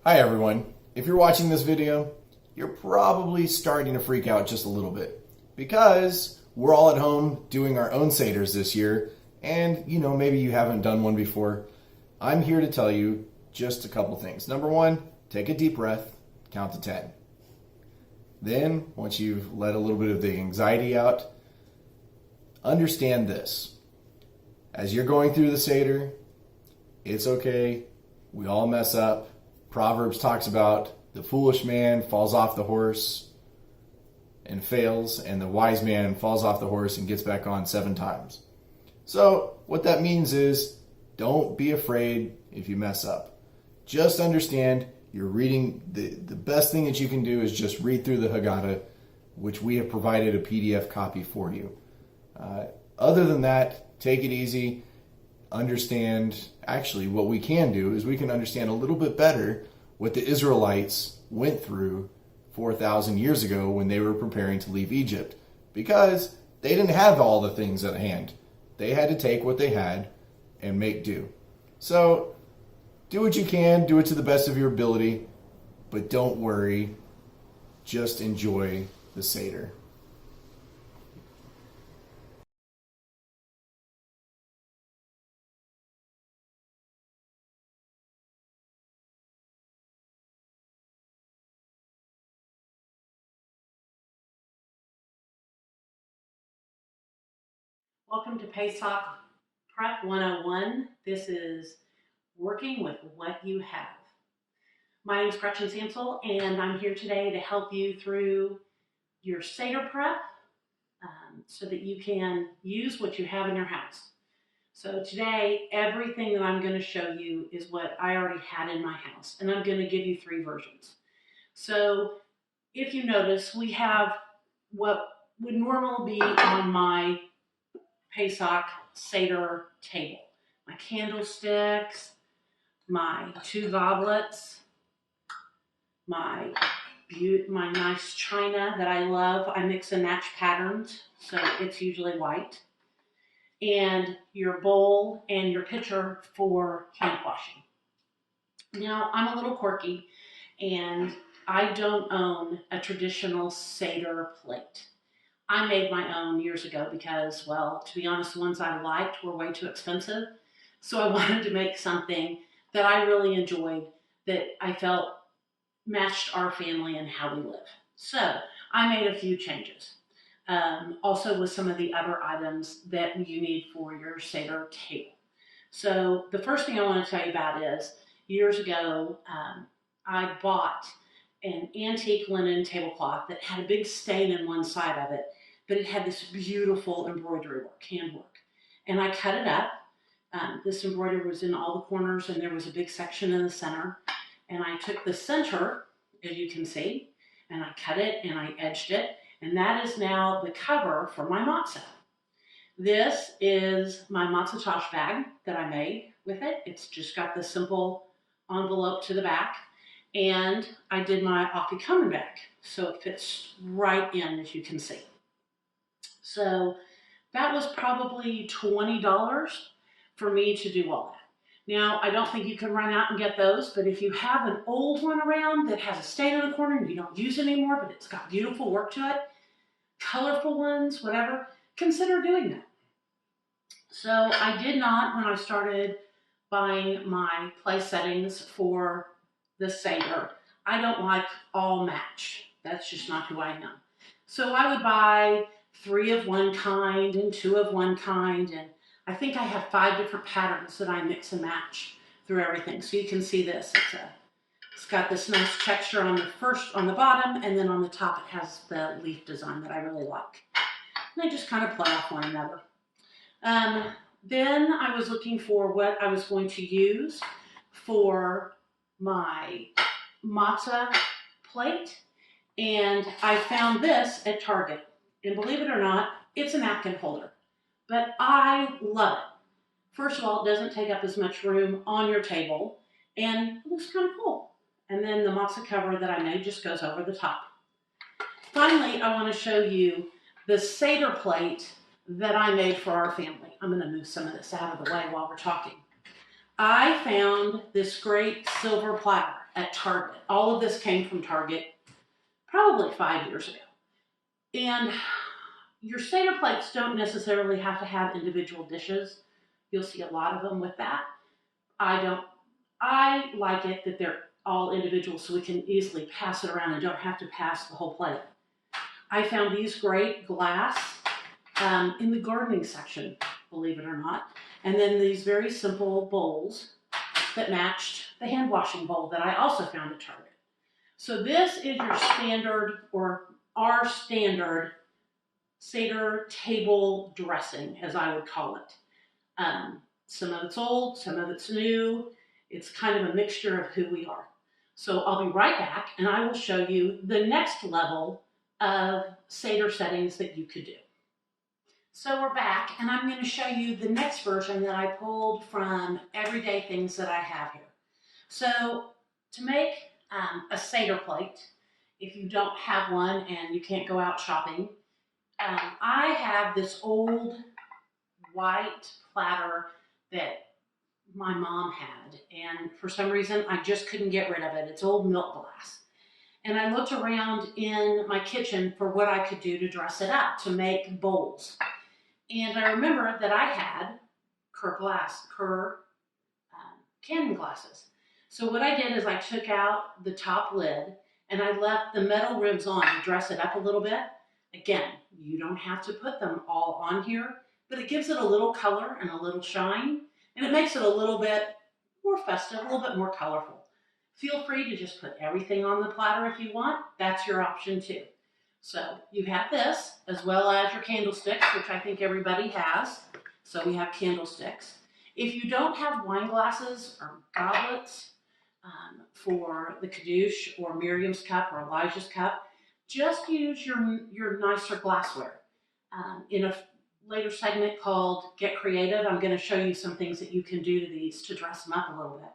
Hi everyone. If you're watching this video, you're probably starting to freak out just a little bit because we're all at home doing our own Seders this year, and maybe you haven't done one before. I'm here to tell you just a couple things. Number one, take a deep breath, count to 10. Then, once you've let a little bit of the anxiety out, understand this. As you're going through the Seder, it's okay. We all mess up. Proverbs talks about the foolish man falls off the horse and fails, and the wise man falls off the horse and gets back on 7 times. So what that means is don't be afraid if you mess up. Just understand you're reading, the best thing that you can do is just read through the Haggadah, which we have provided a PDF copy for you. Other than that, take it easy. Understand, actually what we can do is we can understand a little bit better what the Israelites went through 4,000 years ago when they were preparing to leave Egypt, because they didn't have all the things at hand. They had to take what they had and make do. So do what you can, do it to the best of your ability, but don't worry, just enjoy the Seder. Welcome to Pesach Prep 101. This is working with what you have. My name is Gretchen Sansel, and I'm here today to help you through your Seder prep so that you can use what you have in your house. So today, everything that I'm going to show you is what I already had in my house, and I'm going to give you 3 versions. So if you notice, we have what would normally be on my Pesach Seder table. My candlesticks, my 2 goblets, my nice china that I love. I mix and match patterns, so it's usually white. And your bowl and your pitcher for hand washing. Now, I'm a little quirky, and I don't own a traditional Seder plate. I made my own years ago because, well, to be honest, the ones I liked were way too expensive. So I wanted to make something that I really enjoyed, that I felt matched our family and how we live. So I made a few changes. Also with some of the other items that you need for your Seder table. So the first thing I want to tell you about is, years ago, I bought an antique linen tablecloth that had a big stain in one side of it, but it had this beautiful embroidery work, handwork. And I cut it up. This embroidery was in all the corners, and there was a big section in the center. And I took the center, as you can see, and I cut it and I edged it. And that is now the cover for my matzah. This is my matzah tosh bag that I made with it. It's just got the simple envelope to the back. And I did my afikomen bag, so it fits right in, as you can see. So that was probably $20 for me to do all that. Now, I don't think you can run out and get those, but if you have an old one around that has a stain in the corner and you don't use it anymore, but it's got beautiful work to it, colorful ones, whatever, consider doing that. So I did not, when I started buying my place settings for the Seder, I don't like all match. That's just not who I am. So I would buy 3 of one kind and 2 of one kind, and I think I have 5 different patterns that I mix and match through everything. So you can see this. It's got this nice texture on the bottom, and then on the top it has the leaf design that I really like. And they just kind of play off one another. Then I was looking for what I was going to use for my matzah plate, and I found this at Target. And believe it or not, it's a napkin holder, but I love it. First of all, it doesn't take up as much room on your table, and it looks kind of cool. And then the matzah cover that I made just goes over the top. Finally, I want to show you the Seder plate that I made for our family. I'm going to move some of this out of the way while we're talking. I found this great silver platter at Target. All of this came from Target probably 5 years ago. And your Seder plates don't necessarily have to have individual dishes. You'll see a lot of them with that. I don't. I like it that they're all individual so we can easily pass it around and don't have to pass the whole plate. I found these great glass in the gardening section, believe it or not. And then these very simple bowls that matched the hand washing bowl that I also found at Target. So this is your standard, or our standard, Seder table dressing, as I would call it. Some of it's old, some of it's new. It's kind of a mixture of who we are. So I'll be right back and I will show you the next level of Seder settings that you could do. So we're back and I'm going to show you the next version that I pulled from everyday things that I have here. So to make a Seder plate, if you don't have one and you can't go out shopping, I have this old white platter that my mom had, and for some reason I just couldn't get rid of it. It's old milk glass. And I looked around in my kitchen for what I could do to dress it up, to make bowls. And I remember that I had Kerr canning glasses. So what I did is I took out the top lid and I left the metal ribs on to dress it up a little bit. Again, you don't have to put them all on here, but it gives it a little color and a little shine, and it makes it a little bit more festive, a little bit more colorful. Feel free to just put everything on the platter if you want. That's your option too. So you have this, as well as your candlesticks, which I think everybody has. So we have candlesticks. If you don't have wine glasses or goblets for the Kiddush or Miriam's cup or Elijah's cup, just use your nicer glassware. In a later segment called Get Creative, I'm going to show you some things that you can do to these to dress them up a little bit.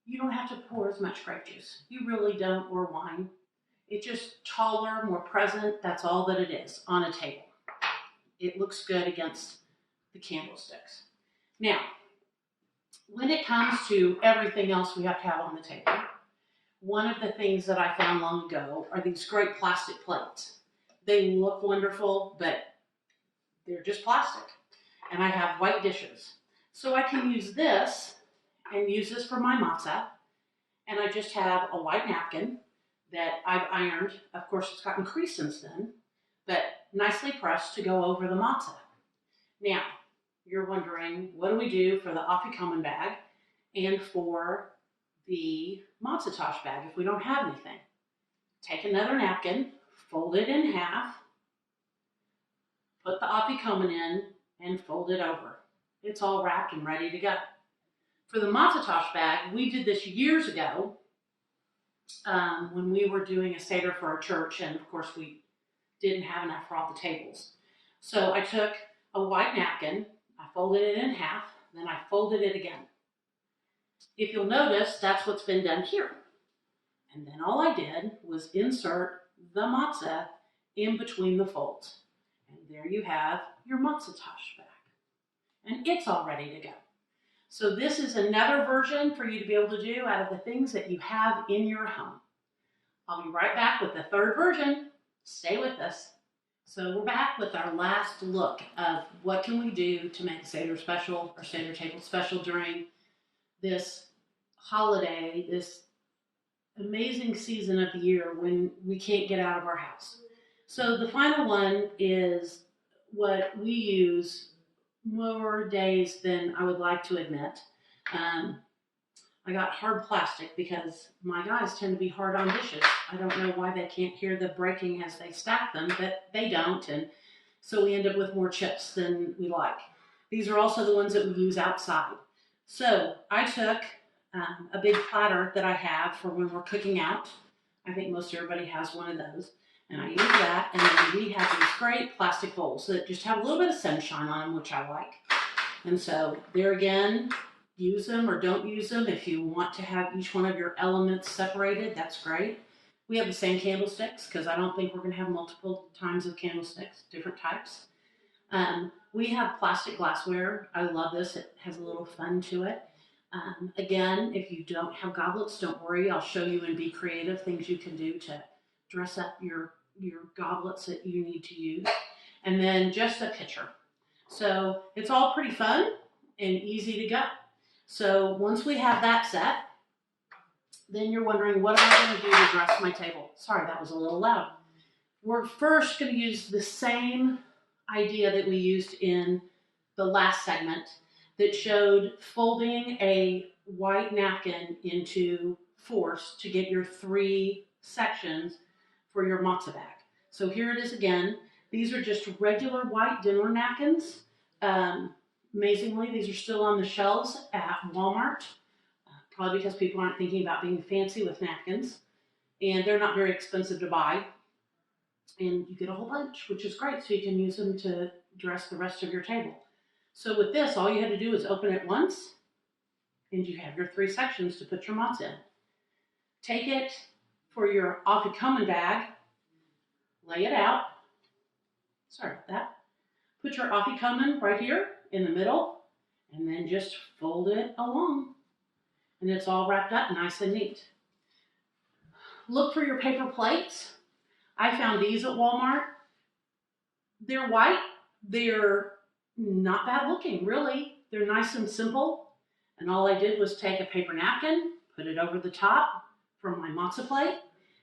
You don't have to pour as much grape juice. You really don't, or wine. It's just taller, more present. That's all that it is on a table. It looks good against the candlesticks. Now, when it comes to everything else we have to have on the table, one of the things that I found long ago are these great plastic plates. They look wonderful, but they're just plastic. And I have white dishes. So I can use this and use this for my matzah. And I just have a white napkin that I've ironed. Of course, it's gotten creased since then, but nicely pressed to go over the matzah. Now, you're wondering, what do we do for the afikoman bag and for the matzah tosh bag if we don't have anything? Take another napkin, fold it in half, put the afikoman in, and fold it over. It's all wrapped and ready to go. For the matzah tosh bag, we did this years ago when we were doing a Seder for our church, and of course we didn't have enough for all the tables. So I took a white napkin, I folded it in half, then I folded it again. If you'll notice, that's what's been done here. And then all I did was insert the matzah in between the folds. And there you have your matzah tosh bag. And it's all ready to go. So this is another version for you to be able to do out of the things that you have in your home. I'll be right back with the third version. Stay with us. So we're back with our last look of what can we do to make Seder special or Seder table special during this holiday, this amazing season of the year when we can't get out of our house. So the final one is what we use more days than I would like to admit. I got hard plastic because my guys tend to be hard on dishes. I don't know why they can't hear the breaking as they stack them, but they don't, and so we end up with more chips than we like. These are also the ones that we use outside. So I took a big platter that I have for when we're cooking out. I think most everybody has one of those. And I use that, and then we have these great plastic bowls that just have a little bit of sunshine on them, which I like. And so there again, use them or don't use them. If you want to have each one of your elements separated, that's great. We have the same candlesticks because I don't think we're going to have multiple times of candlesticks, different types. We have plastic glassware. I love this. It has a little fun to it. Again, if you don't have goblets, don't worry. I'll show you and Be Creative things you can do to dress up your goblets that you need to use. And then just a pitcher. So it's all pretty fun and easy to go. So once we have that set, then you're wondering, what am I going to do to dress my table? Sorry, that was a little loud. We're first going to use the same idea that we used in the last segment that showed folding a white napkin into fours to get your 3 sections for your matzo bag. So here it is again. These are just regular white dinner napkins. Amazingly, these are still on the shelves at Walmart, probably because people aren't thinking about being fancy with napkins, and they're not very expensive to buy. And you get a whole bunch, which is great, so you can use them to dress the rest of your table. So with this, all you had to do is open it once, and you have your 3 sections to put your matzo in. Take it for your afikoman bag, lay it out. Sorry about that. Put your afikoman right here in the middle, and then just fold it along. And it's all wrapped up nice and neat. Look for your paper plates. I found these at Walmart. They're white. They're not bad looking, really. They're nice and simple. And all I did was take a paper napkin, put it over the top from my matzo plate,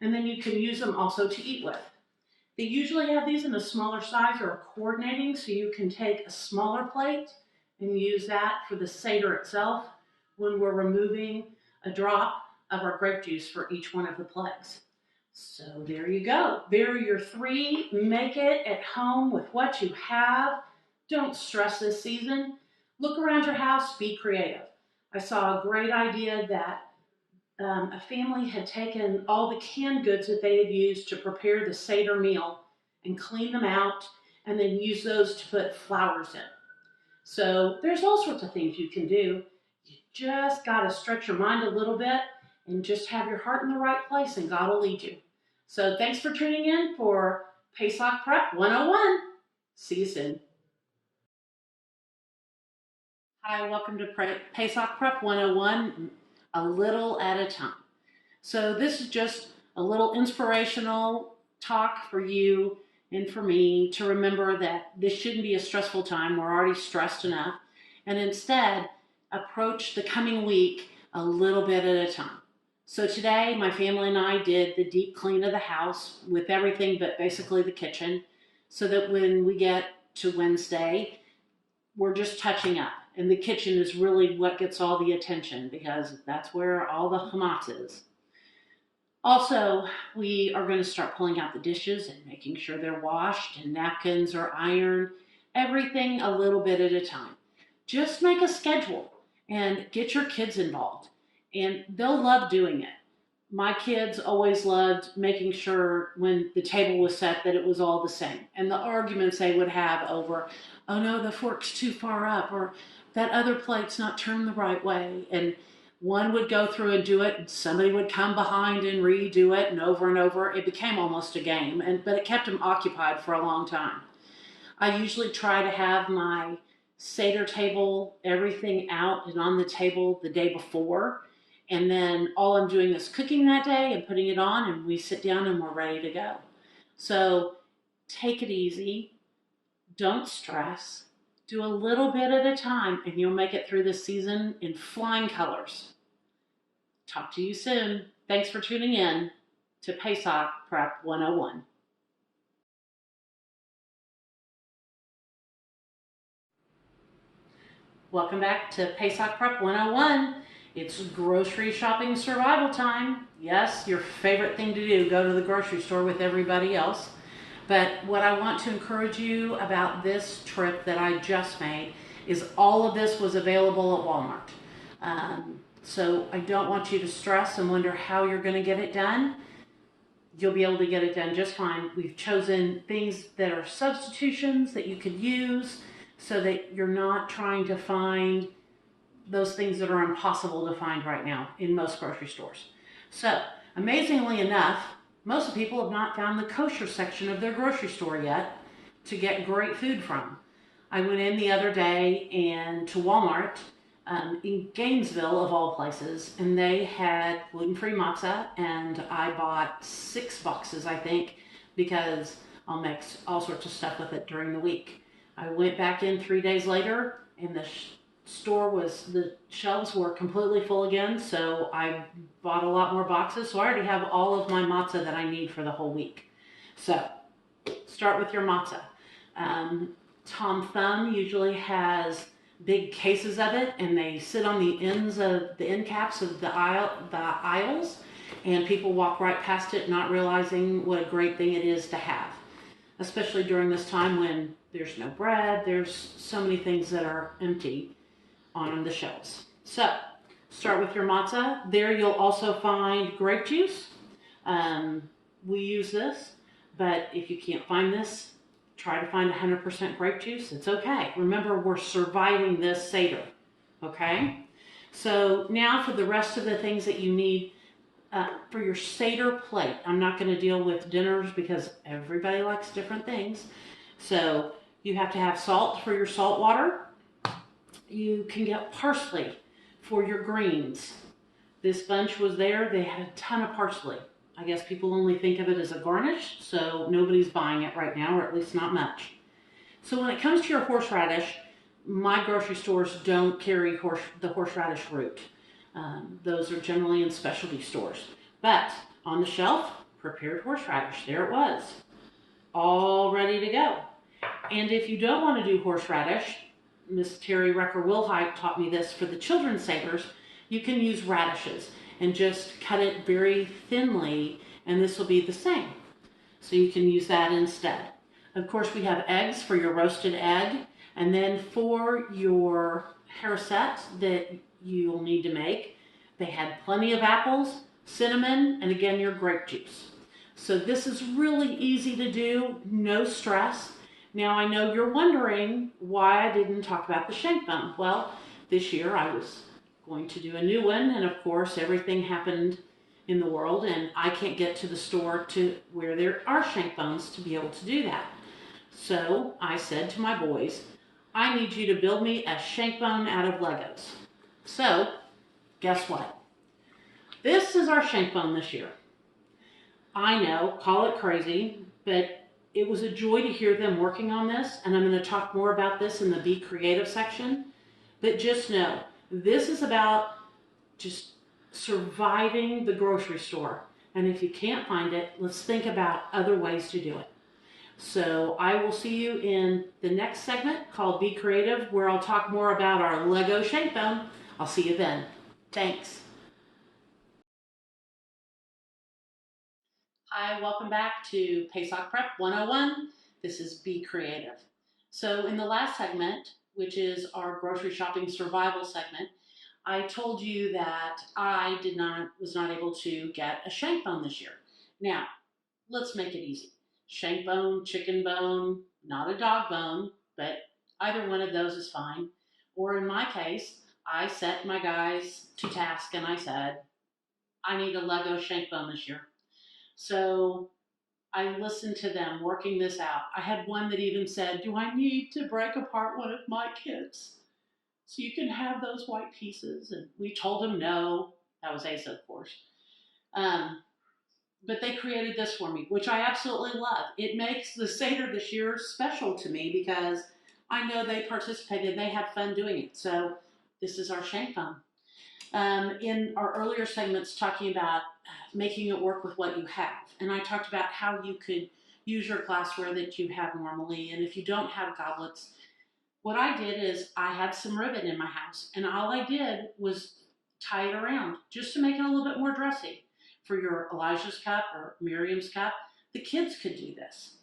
and then you can use them also to eat with. They usually have these in a smaller size or coordinating, so you can take a smaller plate and use that for the Seder itself when we're removing a drop of our grape juice for each one of the plagues. So there you go. There are your 3. Make it at home with what you have. Don't stress this season. Look around your house, be creative. I saw a great idea that a family had taken all the canned goods that they had used to prepare the Seder meal and clean them out and then use those to put flowers in. So there's all sorts of things you can do. You just got to stretch your mind a little bit and just have your heart in the right place, and God will lead you. So thanks for tuning in for Pesach Prep 101. See you soon. Hi, welcome to Pesach Prep 101, a little at a time. So this is just a little inspirational talk for you and for me to remember that this shouldn't be a stressful time. We're already stressed enough. And instead, approach the coming week a little bit at a time. So today, my family and I did the deep clean of the house with everything but basically the kitchen, so that when we get to Wednesday, we're just touching up. And the kitchen is really what gets all the attention, because that's where all the chametz is. Also, we are going to start pulling out the dishes and making sure they're washed and napkins are ironed, everything a little bit at a time. Just make a schedule and get your kids involved, and they'll love doing it. My kids always loved making sure when the table was set that it was all the same. And the arguments they would have over, oh no, the fork's too far up, or that other plate's not turned the right way. And one would go through and do it, and somebody would come behind and redo it, and over. It became almost a game, but it kept them occupied for a long time. I usually try to have my Seder table, everything out and on the table the day before. And then all I'm doing is cooking that day and putting it on, and we sit down and we're ready to go. So take it easy. Don't stress. Do a little bit at a time, and you'll make it through this season in flying colors. Talk to you soon. Thanks for tuning in to Pesach Prep 101. Welcome back to Pesach Prep 101. It's grocery shopping survival time. Yes, your favorite thing to do, go to the grocery store with everybody else. But what I want to encourage you about this trip that I just made is all of this was available at Walmart. So I don't want you to stress and wonder how you're going to get it done. You'll be able to get it done just fine. We've chosen things that are substitutions that you could use so that you're not trying to find those things that are impossible to find right now in most grocery stores. So, amazingly enough, most people have not found the kosher section of their grocery store yet to get great food from. I went in the other day and to Walmart in Gainesville, of all places, and they had gluten-free matzah, and I bought 6 boxes, I think, because I'll mix all sorts of stuff with it during the week. I went back in 3 days later, and the shelves were completely full again, so I bought a lot more boxes, so I already have all of my matzah that I need for the whole week. So, start with your matzah. Tom Thumb usually has big cases of it, and they sit on the ends of the end caps of the aisles, and people walk right past it, not realizing what a great thing it is to have, especially during this time when there's no bread. There's so many things that are empty on the shelves. So start with your matzah. There you'll also find grape juice. We use this, but if you can't find this, try to find 100% grape juice. It's okay. Remember, we're surviving this Seder, okay? So now for the rest of the things that you need for your Seder plate. I'm not going to deal with dinners because everybody likes different things. So you have to have salt for your salt water. You can get parsley for your greens. This bunch was there. They had a ton of parsley. I guess people only think of it as a garnish, so nobody's buying it right now, or at least not much. So when it comes to your horseradish, my grocery stores don't carry the horseradish root. Those are generally in specialty stores. But on the shelf, prepared horseradish, there it was, all ready to go. And if you don't want to do horseradish, Miss Terry Rucker-Wilhite taught me this for the children's Seders, you can use radishes and just cut it very thinly, and this will be the same. So you can use that instead. Of course, we have eggs for your roasted egg, and then for your hairset that you'll need to make, they had plenty of apples, cinnamon, and again, your grape juice. So this is really easy to do, no stress. Now I know you're wondering why I didn't talk about the shank bone. Well, this year I was going to do a new one, and of course everything happened in the world, and I can't get to the store to where there are shank bones to be able to do that. So I said to my boys, I need you to build me a shank bone out of Legos. So guess what? This is our shank bone this year. I know, call it crazy, but it was a joy to hear them working on this, and I'm going to talk more about this in the Be Creative section. But just know, this is about just surviving the grocery store. And if you can't find it, let's think about other ways to do it. So I will see you in the next segment called Be Creative, where I'll talk more about our Lego shank bone. I'll see you then. Thanks. Hi, welcome back to Pesach Prep 101. This is Be Creative. So in the last segment, which is our grocery shopping survival segment, I told you that I was not able to get a shank bone this year. Now, let's make it easy. Shank bone, chicken bone, not a dog bone, but either one of those is fine. Or in my case, I set my guys to task and I said, I need a Lego shank bone this year. So I listened to them working this out. I had one that even said, do I need to break apart one of my kits so you can have those white pieces? And we told him no. That was Asa, of course. But they created this for me, which I absolutely love. It makes the Seder this year special to me because I know they participated. They had fun doing it. So this is our shank bone. In our earlier segments talking about making it work with what you have. And I talked about how you could use your glassware that you have normally. And if you don't have goblets, what I did is I had some ribbon in my house, and all I did was tie it around just to make it a little bit more dressy. For your Elijah's cup or Miriam's cup, the kids could do this.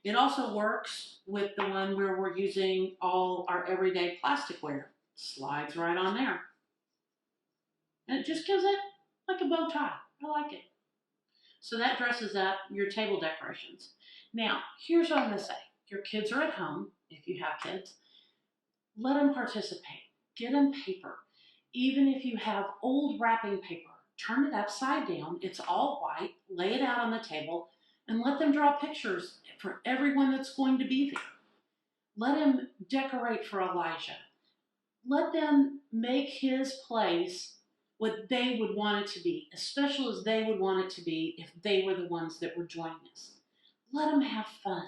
It also works with the one where we're using all our everyday plasticware. Slides right on there. And it just gives it like a bow tie. I like it. So that dresses up your table decorations. Now, here's what I'm going to say. Your kids are at home, if you have kids. Let them participate. Get them paper. Even if you have old wrapping paper, turn it upside down. It's all white. Lay it out on the table and let them draw pictures for everyone that's going to be there. Let them decorate for Elijah. Let them make his place what they would want it to be, as special as they would want it to be if they were the ones that were joining us. Let them have fun.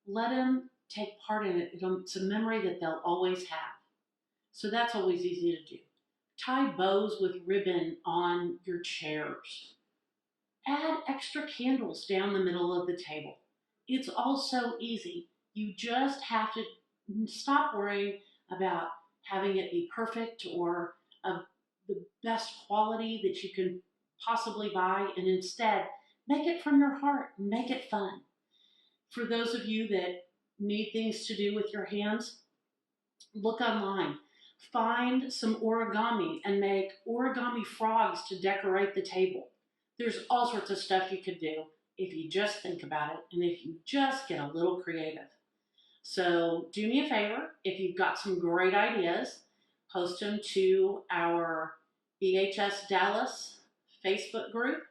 Let them take part in it. It's a memory that they'll always have. So that's always easy to do. Tie bows with ribbon on your chairs. Add extra candles down the middle of the table. It's all so easy. You just have to stop worrying about having it be perfect or of the best quality that you can possibly buy, and instead make it from your heart and make it fun. For those of you that need things to do with your hands, look online. Find some origami and make origami frogs to decorate the table. There's all sorts of stuff you could do if you just think about it and if you just get a little creative. So do me a favor, if you've got some great ideas, post them to our BHS Dallas Facebook group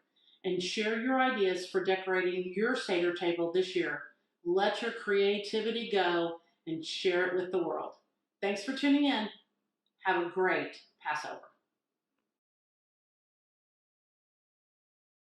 and share your ideas for decorating your Seder table this year. Let your creativity go and share it with the world. Thanks for tuning in. Have a great Passover.